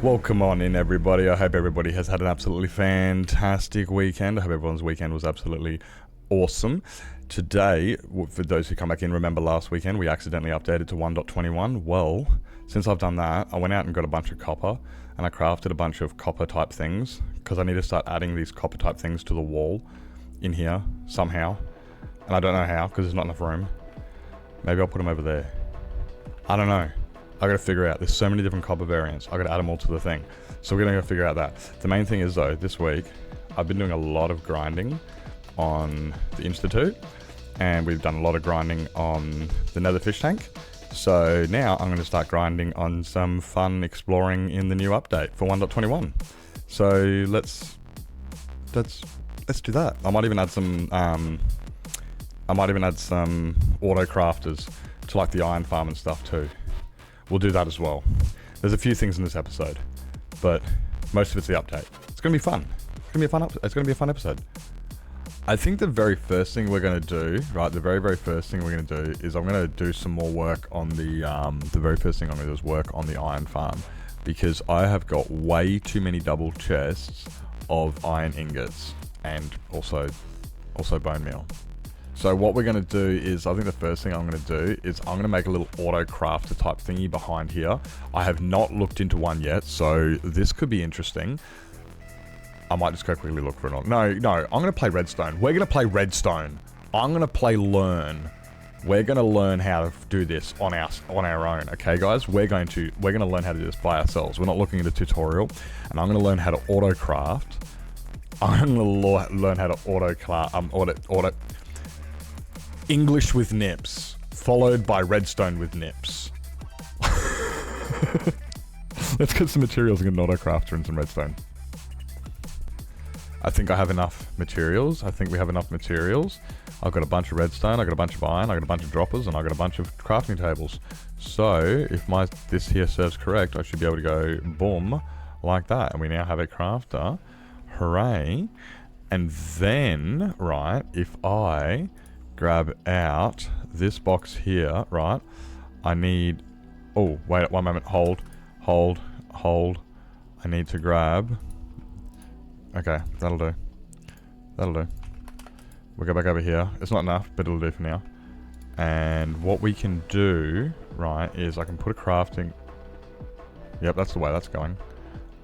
Welcome on in, everybody. I hope everybody has had an absolutely fantastic weekend. I hope everyone's weekend was absolutely awesome. Today, for those who come back in, remember last weekend we accidentally updated to 1.21. Well, since I've done that, I went out and got a bunch of copper, and I crafted a bunch of copper type things, because I need to start adding these copper type things to the wall in here somehow. And I don't know how, because there's not enough room. Maybe I'll put them over there. I don't know. I gotta figure out. There's so many different copper variants. I gotta add them all to the thing. So we're gonna go figure out that. The main thing is though, this week, I've been doing a lot of grinding on the Institute, and we've done a lot of grinding on the Nether fish tank. So now I'm gonna start grinding on some fun exploring in the new update for 1.21. So let's do that. I might even add some auto crafters to like the iron farm and stuff too. We'll do that as well. There's a few things in this episode, but most of it's the update. It's gonna be fun. It's gonna be a fun episode. I think the very first thing we're gonna do, right? The very first thing we're gonna do is I'm gonna do some more work on the very first thing I'm gonna do is work on the iron farm, because I have got way too many double chests of iron ingots and also bone meal. So what we're going to do is, I think the first thing I'm going to do is I'm going to make a little auto crafter type thingy behind here. I have not looked into one yet, so this could be interesting. I might just go quickly look for it. No, I'm going to play redstone. We're going to play redstone. I'm going to play learn. We're going to learn how to do this on our own. Okay, guys? We're going to learn how to do this by ourselves. We're not looking at a tutorial, and I'm going to learn how to auto craft. I'm going to learn how to auto English with nips, followed by redstone with nips. Let's get some materials and get an auto crafter and some redstone. I think I have enough materials. I think we have enough materials. I've got a bunch of redstone, I've got a bunch of iron, I've got a bunch of droppers, and I've got a bunch of crafting tables. So, if this here serves correct, I should be able to go boom, like that. And we now have a crafter. Hooray. And then, right, if I grab out this box here, right? I need... Oh, wait, one moment. Hold. I need to grab... Okay, that'll do. We'll go back over here. It's not enough, but it'll do for now. And what we can do, right, is I can put a crafting... Yep, that's the way that's going.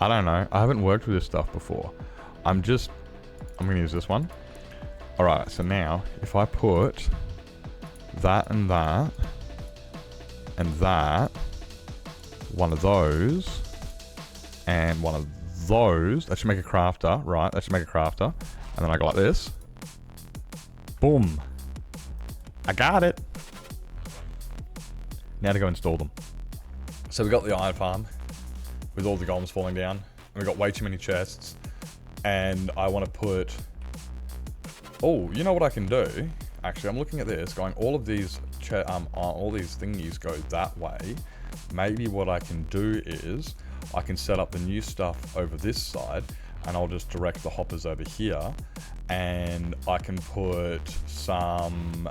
I don't know. I haven't worked with this stuff before. I'm going to use this one. Alright, so now, if I put that and that, and that, one of those, and one of those, that should make a crafter, right? That should make a crafter. And then I go like this. Boom. I got it. Now to go install them. So we got the iron farm, with all the golems falling down, and we got way too many chests, and I want to put... Oh, you know what I can do? Actually, I'm looking at this, going all these thingies go that way. Maybe what I can do is I can set up the new stuff over this side, and I'll just direct the hoppers over here, and I can put some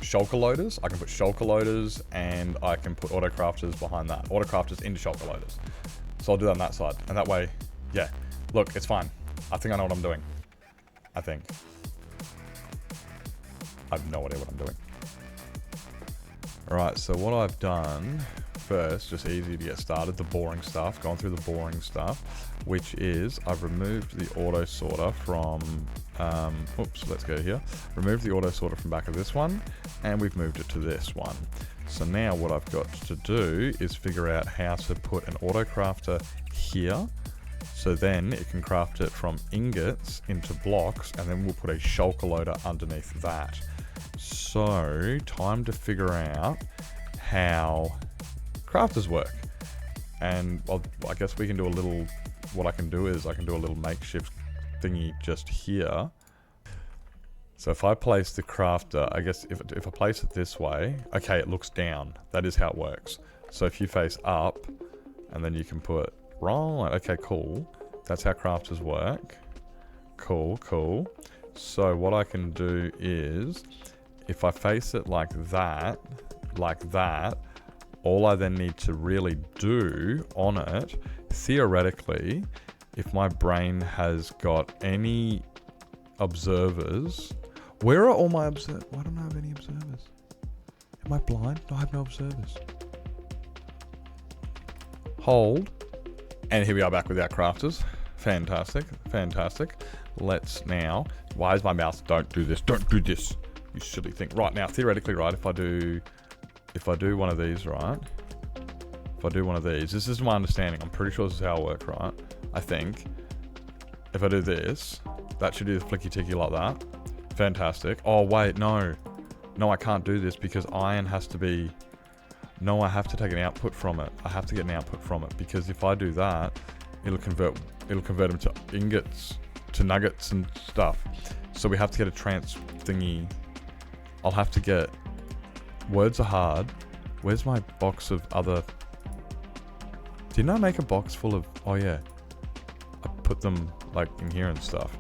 shulker loaders. I can put shulker loaders, and I can put auto crafters behind that. Auto crafters into shulker loaders. So I'll do that on that side, and that way, yeah. Look, it's fine. I think I know what I'm doing. I think. I have no idea what I'm doing. Alright, so what I've done first, just easy to get started, the boring stuff, gone through the boring stuff, which is I've removed the auto sorter from, oops, let's go here. Removed the auto sorter from back of this one, and we've moved it to this one. So now what I've got to do is figure out how to put an auto crafter here, so then it can craft it from ingots into blocks, and then we'll put a shulker loader underneath that. So, time to figure out how crafters work. And well, I guess we can do a little, what I can do is I can do a little makeshift thingy just here. So if I place the crafter, I guess if I place it this way, okay, it looks down. That is how it works. So if you face up, and then you can put, right, okay, cool. That's how crafters work. Cool. So what I can do is, if I face it like that, all I then need to really do on it, theoretically, if my brain has got any observers, where are all my observers? Why don't I have any observers? Am I blind? No, I have no observers. Hold. And here we are back with our crafters. Fantastic, fantastic. Let's now, why is my mouse, don't do this, you silly thing. Right now, theoretically, right, if I do one of these, right, if I do one of these, this is my understanding, I'm pretty sure this is how it works, right, I think. If I do this, that should do the flicky ticky like that. Fantastic. Oh wait, no, I can't do this because iron has to be, no, I have to take an output from it. I have to get an output from it because if I do that, it'll convert them to ingots, to nuggets and stuff. So we have to get a trans thingy. I'll have to get, words are hard. Where's my box of other, didn't I make a box full of, oh yeah, I put them like in here and stuff.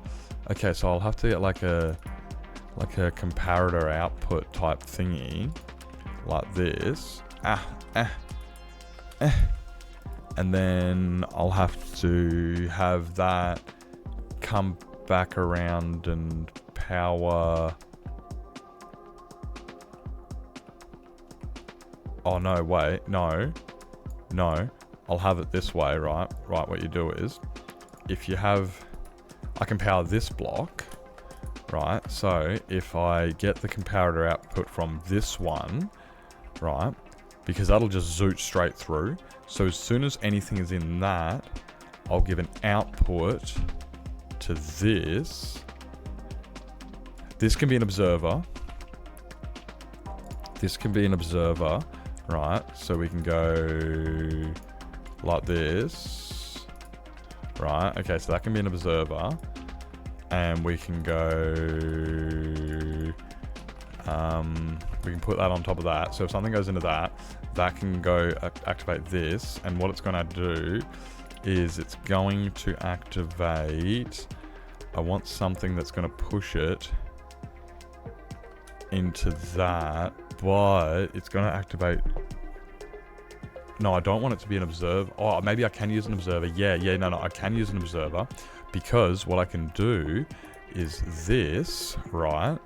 Okay, so I'll have to get like a comparator output type thingy like this. And then I'll have to have that come back around and power. Oh no, wait, no. I'll have it this way, right? Right, what you do is, if you have, I can power this block, right? So if I get the comparator output from this one, right? Because that'll just zoot straight through. So as soon as anything is in that, I'll give an output to this. This can be an observer. This can be an observer, right? So we can go like this, right? Okay, so that can be an observer. And we can go, we can put that on top of that. So if something goes into that, that can go activate this. And what it's going to do is it's going to activate, I want something that's going to push it into that, but it's going to activate, no, I don't want it to be an observer. Oh, maybe I can use an observer. Yeah, no, I can use an observer because what I can do is this, right,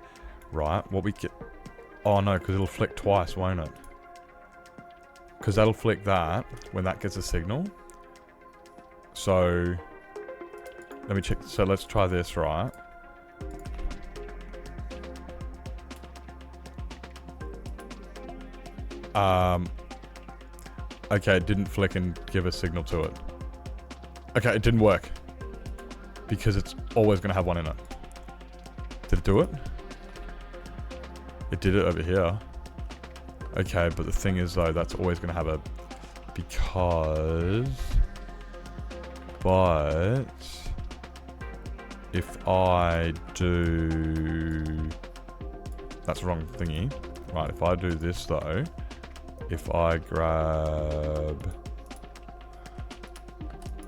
what we get, oh no, because it'll flick twice, won't it? Because that'll flick that when that gets a signal. So let me check. So let's try this, right? Okay, it didn't flick and give a signal to it. Okay, it didn't work. Because it's always going to have one in it. Did it do it? It did it over here. Okay, but the thing is though, that's always going to have a, because, but if I do, that's the wrong thingy. Right, if I do this though, if I grab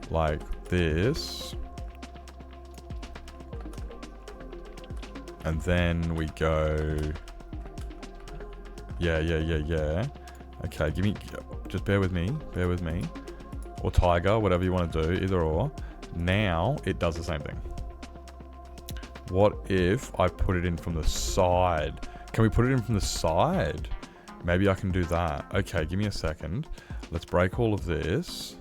like this, and then we go, yeah. Okay, give me, just bear with me. Or tiger, whatever you want to do, either or. Now, it does the same thing. What if I put it in from the side? Can we put it in from the side? Maybe I can do that. Okay, give me a second. Let's break all of this.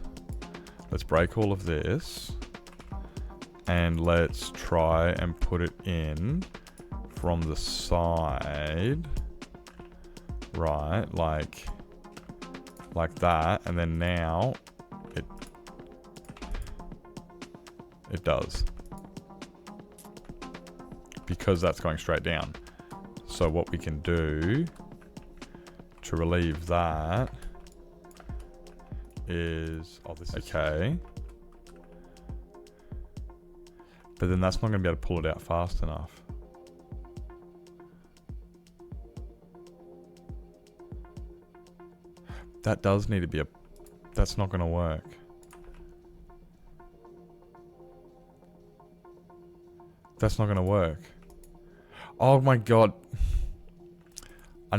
And let's try and put it in from the side. Right, like that. And then now it does. Because that's going straight down. So what we can do to relieve that is, oh, this is okay. But then that's not going to be able to pull it out fast enough. That does need to be that's not going to work. That's not going to work. Oh my god. I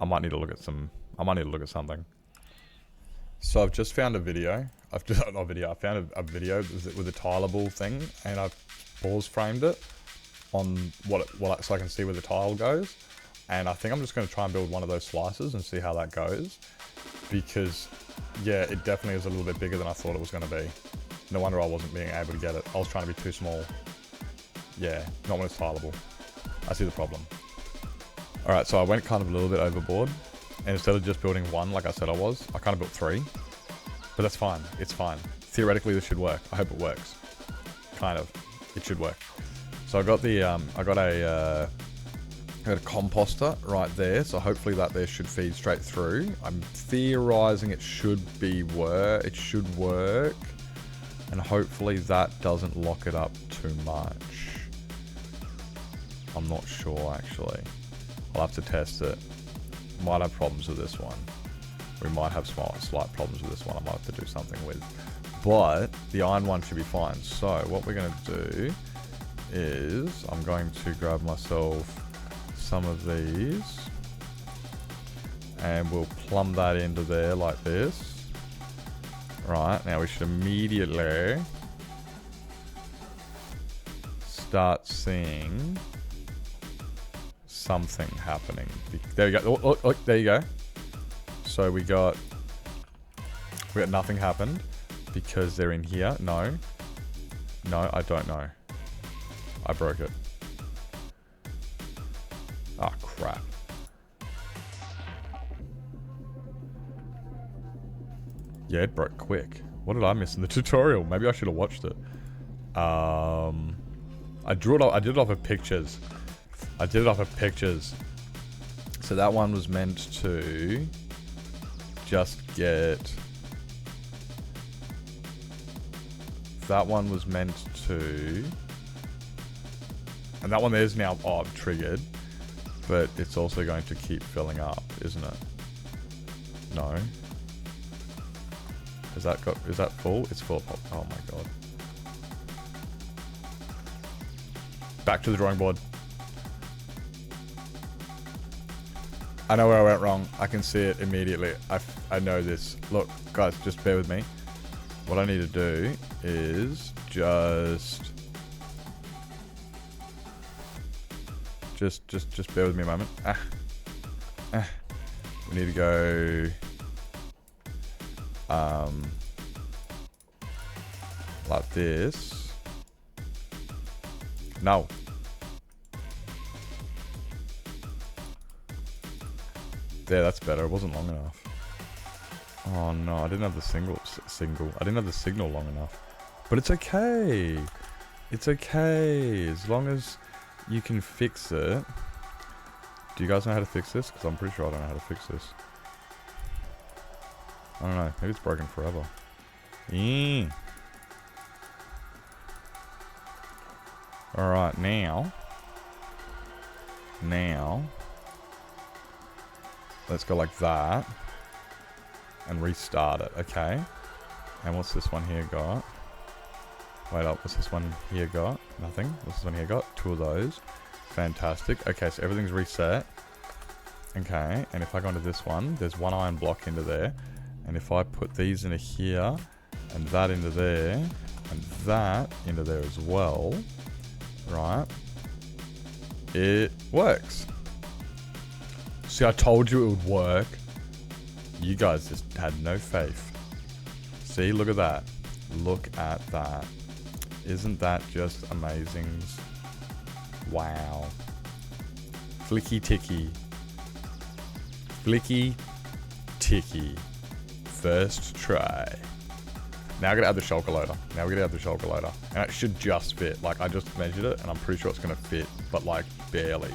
might need to look at something. So I've just found a video. I found a video with a tileable thing, and I've pause framed it on so I can see where the tile goes. And I think I'm just going to try and build one of those slices and see how that goes. Because, yeah, it definitely is a little bit bigger than I thought it was going to be. No wonder I wasn't being able to get it. I was trying to be too small. Yeah, not when it's tileable. I see the problem. Alright, so I went kind of a little bit overboard. And instead of just building one, like I said I was, I kind of built 3. But that's fine. It's fine. Theoretically, this should work. I hope it works. Kind of. It should work. So I got the, I got a composter right there. So hopefully that there should feed straight through. I'm theorizing it should work. And hopefully that doesn't lock it up too much. I'm not sure, actually. I'll have to test it. Might have problems with this one. We might have slight problems with this one. I might have to do something with. But the iron one should be fine. So what we're going to do is I'm going to grab myself some of these. And we'll plumb that into there like this. Right, now we should immediately start seeing something happening. There you go. Oh, there you go. So we got nothing happened because they're in here. No, I don't know. I broke it. Ah, crap. Yeah, it broke quick. What did I miss in the tutorial? Maybe I should have watched it. I did it off of pictures. So that one was meant to just get... That one was meant to... And that one there's now triggered. But it's also going to keep filling up, isn't it? No. Is that full? It's full. Oh my god. Back to the drawing board. I know where I went wrong. I can see it immediately. I know this. Look, guys, just bear with me. What I need to do is just bear with me a moment. We need to go like this. No. There, that's better. It wasn't long enough. Oh no, I didn't have the single. I didn't have the signal long enough. But it's okay. It's okay. As long as you can fix it. Do you guys know how to fix this? Because I'm pretty sure I don't know how to fix this. I don't know. Maybe it's broken forever. Alright, now. Let's go like that. And restart it, okay? And what's this one here got? Wait up, what's this one here got? Nothing. What's this one here got? 2 of those. Fantastic. Okay, so everything's reset. Okay, and if I go into this one, there's 1 iron block into there. And if I put these into here, and that into there, and that into there as well, right? It works. See, I told you it would work. You guys just had no faith. See, look at that. Look at that. Isn't that just amazing? Wow. Flicky ticky. Flicky ticky. First try. Now I gotta add the shulker loader. And it should just fit. Like, I just measured it and I'm pretty sure it's gonna fit, but like barely.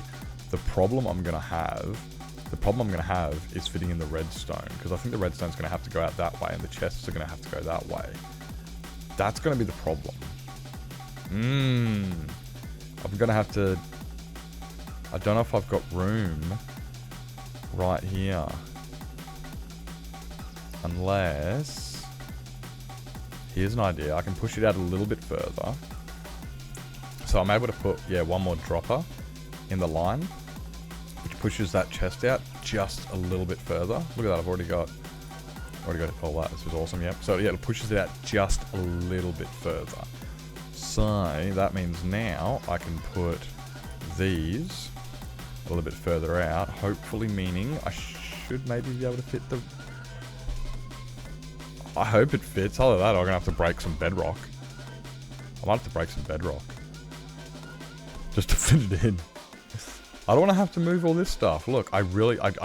The problem I'm gonna have is fitting in the redstone, because I think the redstone's gonna have to go out that way and the chests are gonna have to go that way. That's gonna be the problem. I'm gonna have to... I don't know if I've got room right here. Unless... Here's an idea. I can push it out a little bit further. So I'm able to put, yeah, 1 more dropper in the line, which pushes that chest out just a little bit further. Look at that, I've already got Already got all that. This is awesome. Yep. So yeah, it pushes it out just a little bit further. So that means now I can put these a little bit further out. Hopefully, meaning I should maybe be able to fit the. I hope it fits. Other than that, I'm gonna have to break some bedrock. I might have to break some bedrock just to fit it in. I don't want to have to move all this stuff. Look, I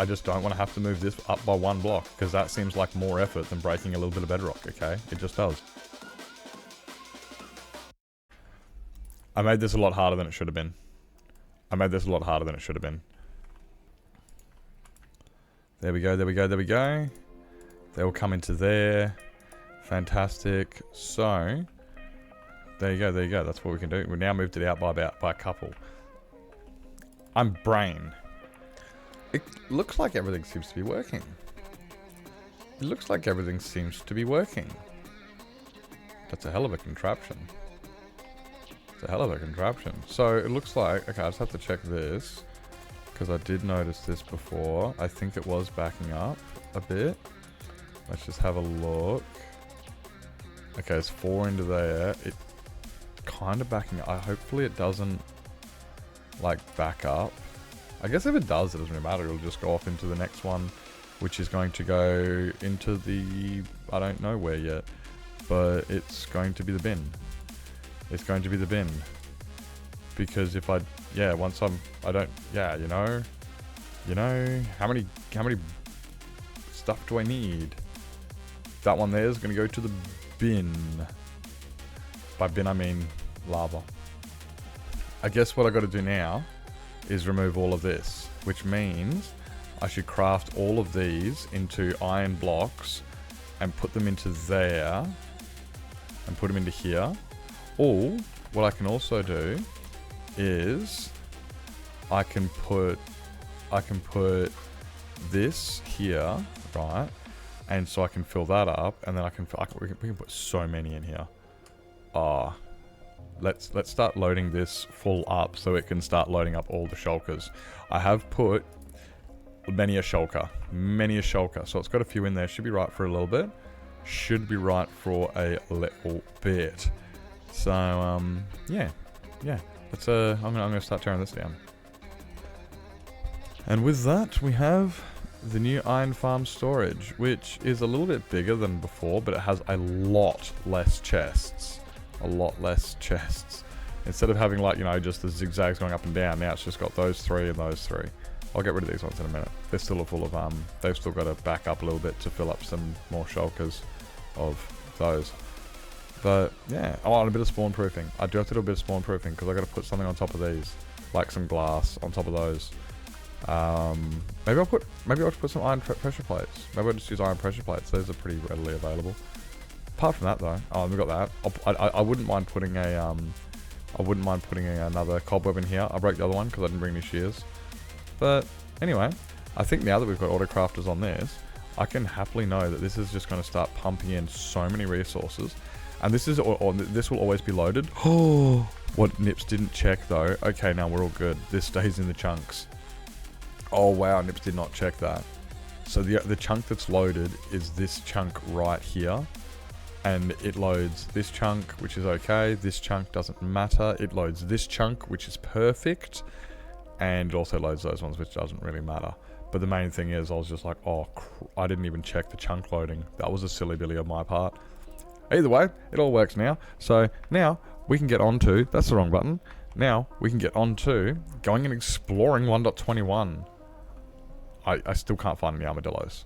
just don't want to have to move this up by one block because that seems like more effort than breaking a little bit of bedrock, okay? It just does. I made this a lot harder than it should have been. There we go, there we go, there we go. They will come into there. Fantastic. So, there you go, there you go. That's what we can do. We now moved it out by a couple. I'm brain. It looks like everything seems to be working. That's a hell of a contraption. So it looks like, okay, I just have to check this because I did notice this before. I think it was backing up a bit. Let's just have a look. Okay, it's 4 into there. It kind of backing up. Hopefully it doesn't like back up. I guess if it does, it doesn't really matter. It'll just go off into the next one, which is going to go into the, I don't know where yet, but it's going to be the bin. It's going to be the bin. Because if I, yeah, once I don't, yeah, you know, how many stuff do I need? That one there is going to go to the bin. By bin, I mean lava. I guess what I got to do now is remove all of this, which means I should craft all of these into iron blocks and put them into there and put them into here. Or what I can also do is I can put this here, right? And so I can fill that up, and then we can put so many in here. Let's start loading this full up so it can start loading up all the shulkers. I have put many a shulker, so it's got a few in there. Should be right for a little bit. So yeah. Let's I'm gonna start tearing this down. And with that, we have the new iron farm storage, which is a little bit bigger than before, but it has a lot less chests. Instead of having, like, you know, just the zigzags going up and down, now it's just got those 3 and those 3. I'll get rid of these ones in a minute. They're still full of, they've still got to back up a little bit to fill up some more shulkers of those. But, yeah. Oh, and a bit of spawn proofing. I do have to do a bit of spawn proofing because I got to put something on top of these. Like some glass on top of those. Maybe I'll put some iron pressure plates. Maybe I'll just use iron pressure plates. Those are pretty readily available. Apart from that, though, we've got that. I wouldn't mind putting another cobweb in here. I broke the other one because I didn't bring any shears. But anyway, I think now that we've got autocrafters on this, I can happily know that this is just going to start pumping in so many resources, and this will always be loaded. Oh, what Nips didn't check though. Okay, now we're all good. This stays in the chunks. Oh wow, Nips did not check that. So the chunk that's loaded is this chunk right here. And it loads this chunk, which is okay. This chunk doesn't matter. It loads this chunk, which is perfect. And it also loads those ones, which doesn't really matter. But the main thing is, I was just like, oh, I didn't even check the chunk loading. That was a silly billy on my part. Either way, it all works now. So now we can get on to, that's the wrong button. Now we can get on to going and exploring 1.21. I still can't find any armadillos.